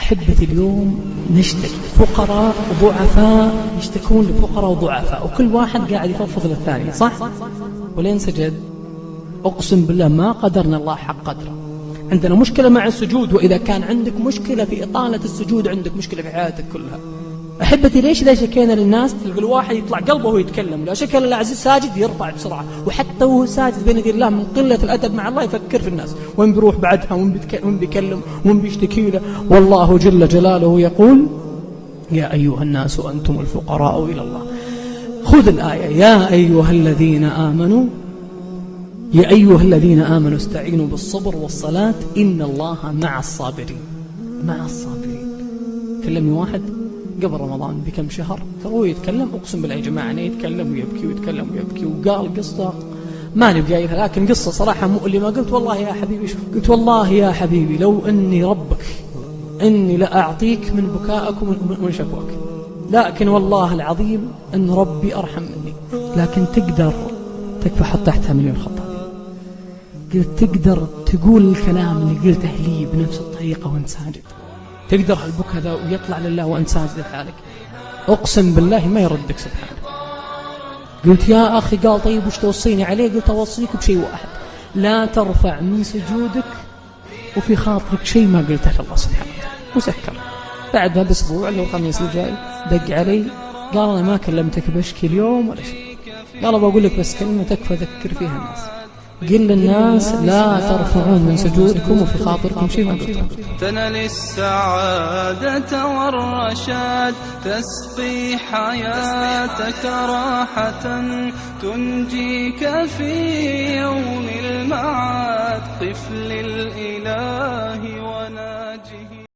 أحبتي اليوم نشتكي فقراء وضعفاء يشتكون لفقراء وضعفاء، وكل واحد قاعد يفضفض للثاني، صح؟ ولين سجد؟ أقسم بالله ما قدرنا الله حق قدره. عندنا مشكلة مع السجود، وإذا كان عندك مشكلة في إطالة السجود عندك مشكلة في حياتك كلها. أحبتي ليش إذا شكينا للناس تلقى الواحد يطلع قلبه وهو يتكلم، لا شكل العزيز ساجد يرفع بسرعة، وحتى وهو ساجد بين يدي الله من قلة الأدب مع الله يفكر في الناس وين بيروح بعدها وين بيكلم وين بيشتكي له. والله جل جلاله يقول يا أيها الناس أنتم الفقراء إلى الله. خذ الآية يا أيها الذين آمنوا، يا أيها الذين آمنوا استعينوا بالصبر والصلاة إن الله مع الصابرين. مع الصابرين. كلمني واحد قبل رمضان بكم شهر هو يتكلم، أقسم بالله يا جماعة أنا يتكلم ويبكي ويتكلم ويبكي، وقال قصة ما نبقى قايلها لكن قصة صراحة مؤلمة. قلت والله يا حبيبي، قلت والله يا حبيبي لو أني ربك إني لأعطيك من بكائك ومن شكواك، لكن والله العظيم أن ربي أرحم مني. لكن تقدر تكفى حط تحتها مليون خط. قلت تقدر تقول الكلام اللي قلته لي بنفس الطريقة وانت ساجد، تقدر هالبكاء ذا ويطلع لله وانت ساجد لحالك، أقسم بالله ما يردك سبحانه. قلت يا أخي، قال طيب وش توصيني عليه؟ قلت أوصيك بشيء واحد، لا ترفع من سجودك وفي خاطرك شيء ما قلته لله سبحانه وسكر. بعدها بأسبوع اللي هو الخميس الجاي دق علي قال أنا ما كلمتك بشكي اليوم ولا شيء، قال بقول لك بس كلمة تكفى ذكر فيها الناس، قل للناس لا ترفعون من سجودكم وفي خاطركم شيء ما قلتم. تنال السعادة والرشاد، تسقي حياتك راحة، تنجيك في يوم المعاد. قف للإله ونادى